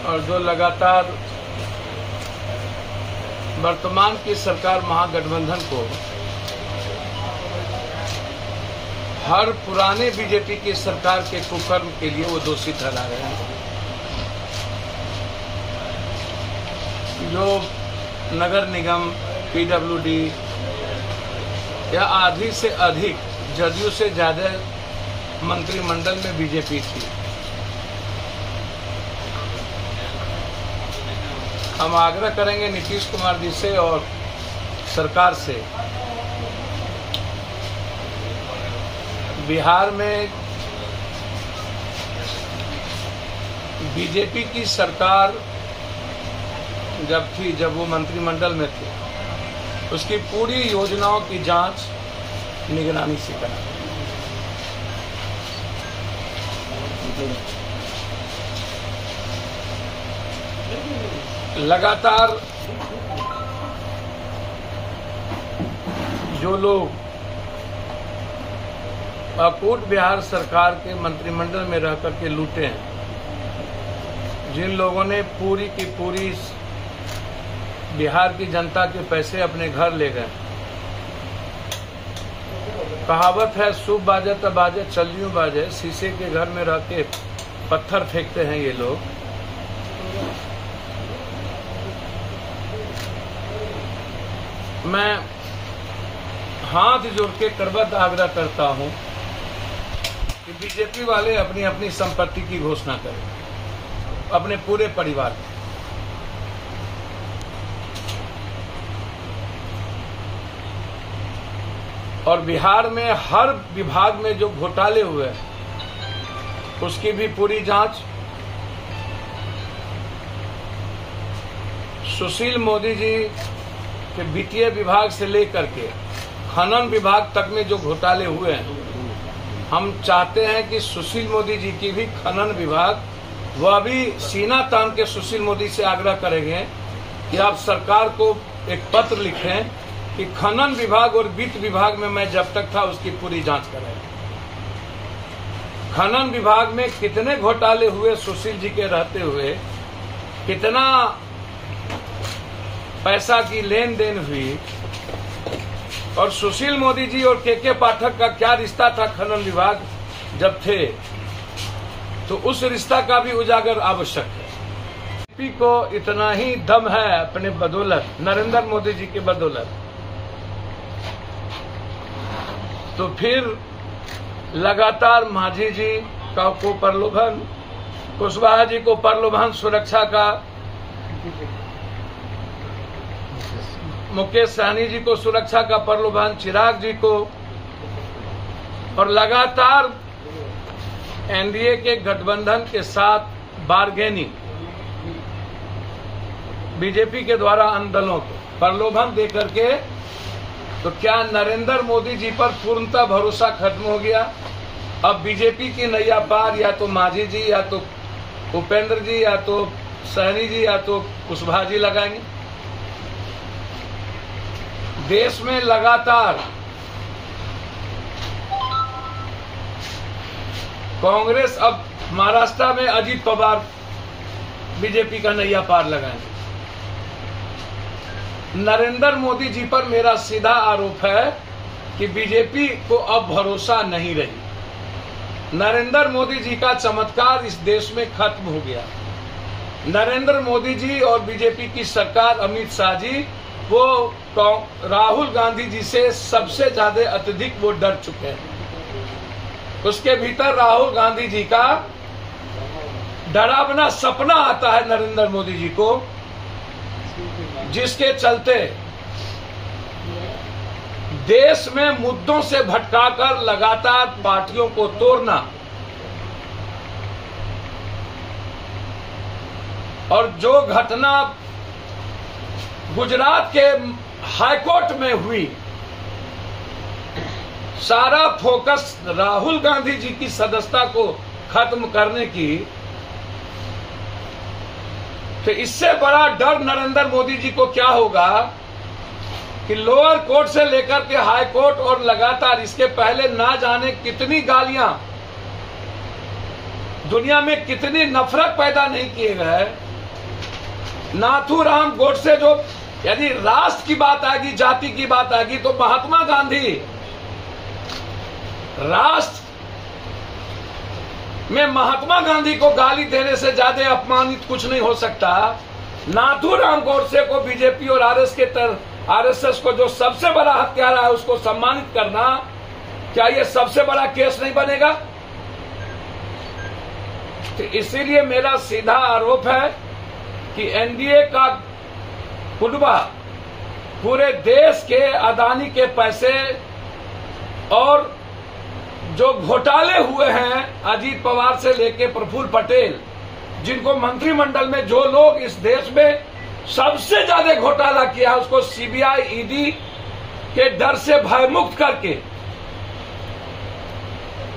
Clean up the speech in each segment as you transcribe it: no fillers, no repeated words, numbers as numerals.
और जो लगातार वर्तमान की सरकार महागठबंधन को हर पुराने बीजेपी की सरकार के कुकर्म के लिए वो दोषी ठहरा रहे हैं। जो नगर निगम, पीडब्ल्यूडी या आधी से अधिक, जदयू से ज्यादा मंत्रिमंडल में बीजेपी थी। हम आग्रह करेंगे नीतीश कुमार जी से और सरकार से, बिहार में बीजेपी की सरकार जब वो मंत्रिमंडल में थे, उसकी पूरी योजनाओं की जांच निगरानी से करा। लगातार जो लोग अकूट बिहार सरकार के मंत्रिमंडल में रह करके लूटे हैं, जिन लोगों ने पूरी की पूरी बिहार की जनता के पैसे अपने घर ले गए। कहावत है, शुभ बाजे तब बाजे चलियों बाजे। शीशे के घर में रह के पत्थर फेंकते हैं ये लोग। मैं हाथ जोड़ के करबद्ध आग्रह करता हूं कि बीजेपी वाले अपनी अपनी संपत्ति की घोषणा करें, अपने पूरे परिवार की। और बिहार में हर विभाग में जो घोटाले हुए उसकी भी पूरी जांच। सुशील मोदी जी के वित्तीय विभाग से लेकर के खनन विभाग तक में जो घोटाले हुए हैं, हम चाहते हैं कि सुशील मोदी जी की भी खनन विभाग, वह भी सीना तान के सुशील मोदी से आग्रह करेंगे कि आप सरकार को एक पत्र लिखें कि खनन विभाग और वित्त विभाग में मैं जब तक था उसकी पूरी जांच करें। खनन विभाग में कितने घोटाले हुए सुशील जी के रहते हुए, कितना पैसा की लेन देन हुई, और सुशील मोदी जी और के पाठक का क्या रिश्ता था खनन विभाग जब थे, तो उस रिश्ता का भी उजागर आवश्यक है। बीजेपी को इतना ही दम है अपने बदौलत, नरेंद्र मोदी जी की बदौलत, तो फिर लगातार मांझी जी को प्रलोभन, कुशवाहा जी को प्रलोभन सुरक्षा का, मुकेश सहनी जी को सुरक्षा का प्रलोभन, चिराग जी को, और लगातार एनडीए के गठबंधन के साथ बार्गेनिंग बीजेपी के द्वारा अन्य दलों को प्रलोभन देकर के। तो क्या नरेंद्र मोदी जी पर पूर्णतः भरोसा खत्म हो गया? अब बीजेपी की नैया पार या तो मांझी जी, या तो उपेंद्र जी, या तो सहनी जी, या तो कुशवाहा जी लगाएंगे। देश में लगातार कांग्रेस, अब महाराष्ट्र में अजीत पवार बीजेपी का नैया पार लगाएंगे। नरेंद्र मोदी जी पर मेरा सीधा आरोप है कि बीजेपी को अब भरोसा नहीं रही। नरेंद्र मोदी जी का चमत्कार इस देश में खत्म हो गया। नरेंद्र मोदी जी और बीजेपी की सरकार, अमित शाह जी, वो राहुल गांधी जी से सबसे ज्यादा अत्यधिक वो डर चुके हैं। उसके भीतर राहुल गांधी जी का डरावना सपना आता है नरेंद्र मोदी जी को, जिसके चलते देश में मुद्दों से भटकाकर लगातार पार्टियों को तोड़ना, और जो घटना गुजरात के हाईकोर्ट में हुई, सारा फोकस राहुल गांधी जी की सदस्यता को खत्म करने की, तो इससे बड़ा डर नरेंद्र मोदी जी को क्या होगा कि लोअर कोर्ट से लेकर के हाई कोर्ट, और लगातार इसके पहले ना जाने कितनी गालियां, दुनिया में कितनी नफरत पैदा नहीं किए गए, नाथूराम गोडसे जो, यदि राष्ट्र की बात आएगी, जाति की बात आएगी, तो महात्मा गांधी राष्ट्र में महात्मा गांधी को गाली देने से ज्यादा अपमानित कुछ नहीं हो सकता। नाथूराम गोडसे को बीजेपी और आरएसएस को जो सबसे बड़ा हत्यारा है उसको सम्मानित करना, क्या ये सबसे बड़ा केस नहीं बनेगा? तो इसीलिए मेरा सीधा आरोप है कि एनडीए का कुनबा पूरे देश के अदानी के पैसे और जो घोटाले हुए हैं अजीत पवार से लेके प्रफुल्ल पटेल, जिनको मंत्रिमंडल में जो लोग इस देश में सबसे ज्यादा घोटाला किया है उसको सीबीआई ईडी के डर से भयमुक्त करके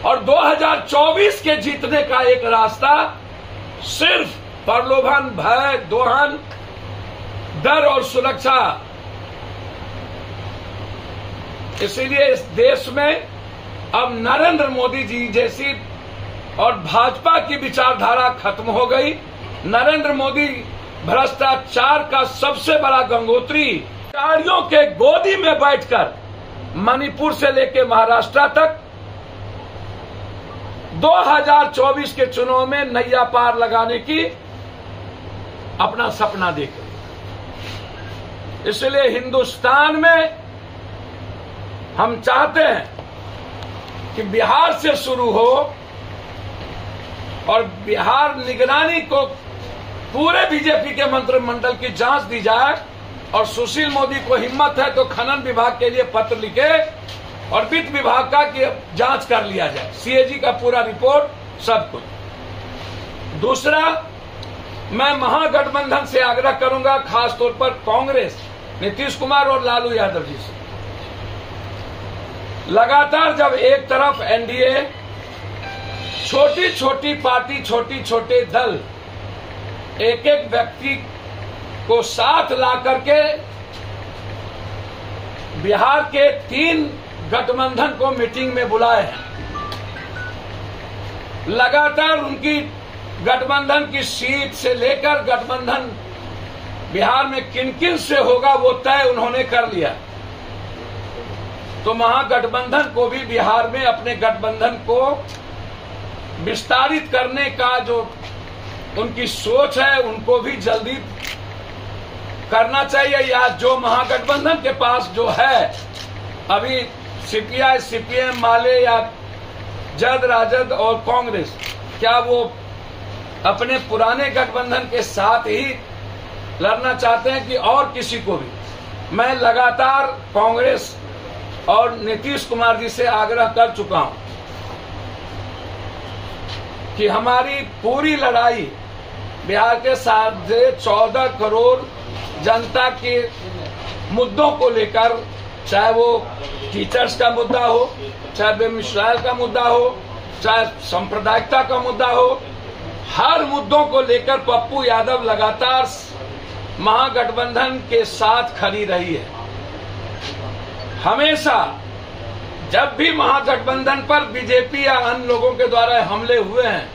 और 2024 के जीतने का एक रास्ता सिर्फ प्रलोभन, भय, दोहन, डर और सुरक्षा। इसीलिए इस देश में अब नरेंद्र मोदी जी जैसी और भाजपा की विचारधारा खत्म हो गई। नरेंद्र मोदी भ्रष्टाचार का सबसे बड़ा गंगोत्री, गाड़ियों के गोदी में बैठकर मणिपुर से लेकर महाराष्ट्र तक 2024 के चुनाव में नैया पार लगाने की अपना सपना देख रहे। इसलिए हिंदुस्तान में हम चाहते हैं कि बिहार से शुरू हो और बिहार निगरानी को पूरे बीजेपी के मंत्रिमंडल की जांच दी जाए और सुशील मोदी को हिम्मत है तो खनन विभाग के लिए पत्र लिखे और वित्त विभाग का की जांच कर लिया जाए, सीएजी का पूरा रिपोर्ट, सब कुछ। दूसरा, मैं महागठबंधन से आग्रह करूंगा, खासतौर पर कांग्रेस, नीतीश कुमार और लालू यादव जी से। लगातार जब एक तरफ एनडीए, छोटी छोटी पार्टी, छोटे छोटे दल एक एक व्यक्ति को साथ ला करके बिहार के 3 गठबंधन को मीटिंग में बुलाए हैं, लगातार उनकी गठबंधन की सीट से लेकर गठबंधन बिहार में किन किन से होगा वो तय उन्होंने कर लिया। तो महागठबंधन को भी बिहार में अपने गठबंधन को विस्तारित करने का जो उनकी सोच है उनको भी जल्दी करना चाहिए। या जो महागठबंधन के पास जो है अभी सीपीआई, सीपीएम, माले या जद राजद और कांग्रेस, क्या वो अपने पुराने गठबंधन के साथ ही लड़ना चाहते हैं कि और किसी को भी? मैं लगातार कांग्रेस और नीतीश कुमार जी से आग्रह कर चुका हूं कि हमारी पूरी लड़ाई बिहार के 14 करोड़ जनता के मुद्दों को लेकर, चाहे वो टीचर्स का मुद्दा हो, चाहे बेमिसाल का मुद्दा हो, चाहे सांप्रदायिकता का मुद्दा हो, हर मुद्दों को लेकर पप्पू यादव लगातार महागठबंधन के साथ खड़ी रही है। हमेशा जब भी महागठबंधन पर बीजेपी या अन्य लोगों के द्वारा हमले हुए हैं,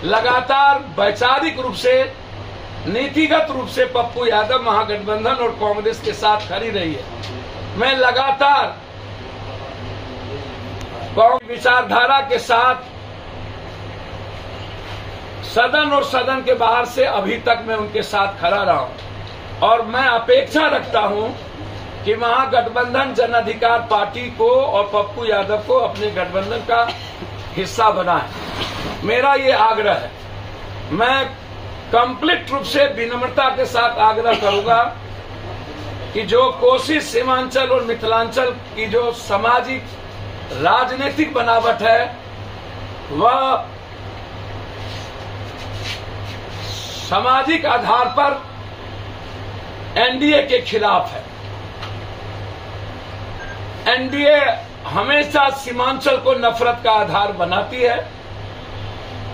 लगातार वैचारिक रूप से, नीतिगत रूप से पप्पू यादव महागठबंधन और कांग्रेस के साथ खड़ी रही है। मैं लगातार कांग्रेस विचारधारा के साथ सदन और सदन के बाहर से अभी तक मैं उनके साथ खड़ा रहा हूं और मैं अपेक्षा रखता हूं कि महागठबंधन जन अधिकार पार्टी को और पप्पू यादव को अपने गठबंधन का हिस्सा बनाए। मेरा ये आग्रह है। मैं कंप्लीट रूप से विनम्रता के साथ आग्रह करूंगा कि जो कोसी सीमांचल और मिथिलांचल की जो सामाजिक राजनीतिक बनावट है वह सामाजिक आधार पर एनडीए के खिलाफ है। एनडीए हमेशा सीमांचल को नफरत का आधार बनाती है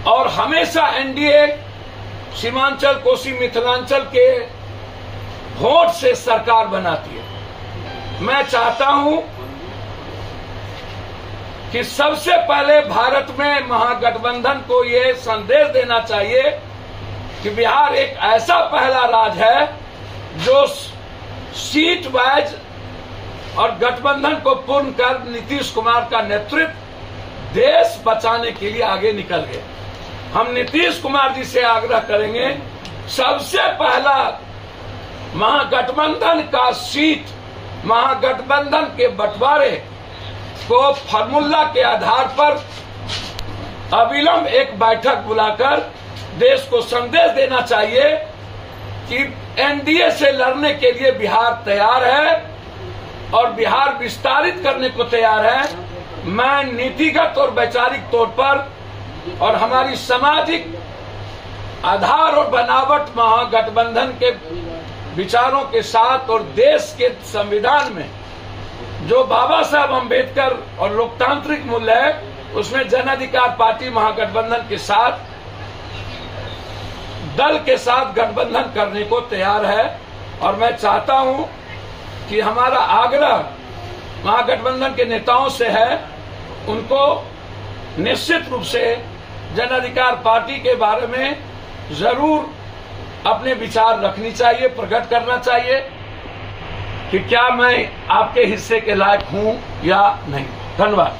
और हमेशा एनडीए सीमांचल, कोसी, मिथिलांचल के वोट से सरकार बनाती है। मैं चाहता हूं कि सबसे पहले भारत में महागठबंधन को यह संदेश देना चाहिए कि बिहार एक ऐसा पहला राज्य है जो सीट वाइज और गठबंधन को पूर्ण कर नीतीश कुमार का नेतृत्व देश बचाने के लिए आगे निकल गए। हम नीतीश कुमार जी से आग्रह करेंगे, सबसे पहला महागठबंधन का सीट, महागठबंधन के बंटवारे को फार्मूला के आधार पर अविलंब एक बैठक बुलाकर देश को संदेश देना चाहिए कि एनडीए से लड़ने के लिए बिहार तैयार है और बिहार विस्तारित करने को तैयार है। मैं नीतिगत और वैचारिक तौर पर और हमारी सामाजिक आधार और बनावट महागठबंधन के विचारों के साथ और देश के संविधान में जो बाबा साहब अम्बेडकर और लोकतांत्रिक मूल्य है, उसमें जन अधिकार पार्टी महागठबंधन के साथ, दल के साथ गठबंधन करने को तैयार है। और मैं चाहता हूं कि हमारा आग्रह महागठबंधन के नेताओं से है, उनको निश्चित रूप से जन अधिकार पार्टी के बारे में जरूर अपने विचार रखनी चाहिए, प्रकट करना चाहिए कि क्या मैं आपके हिस्से के लायक हूं या नहीं। धन्यवाद।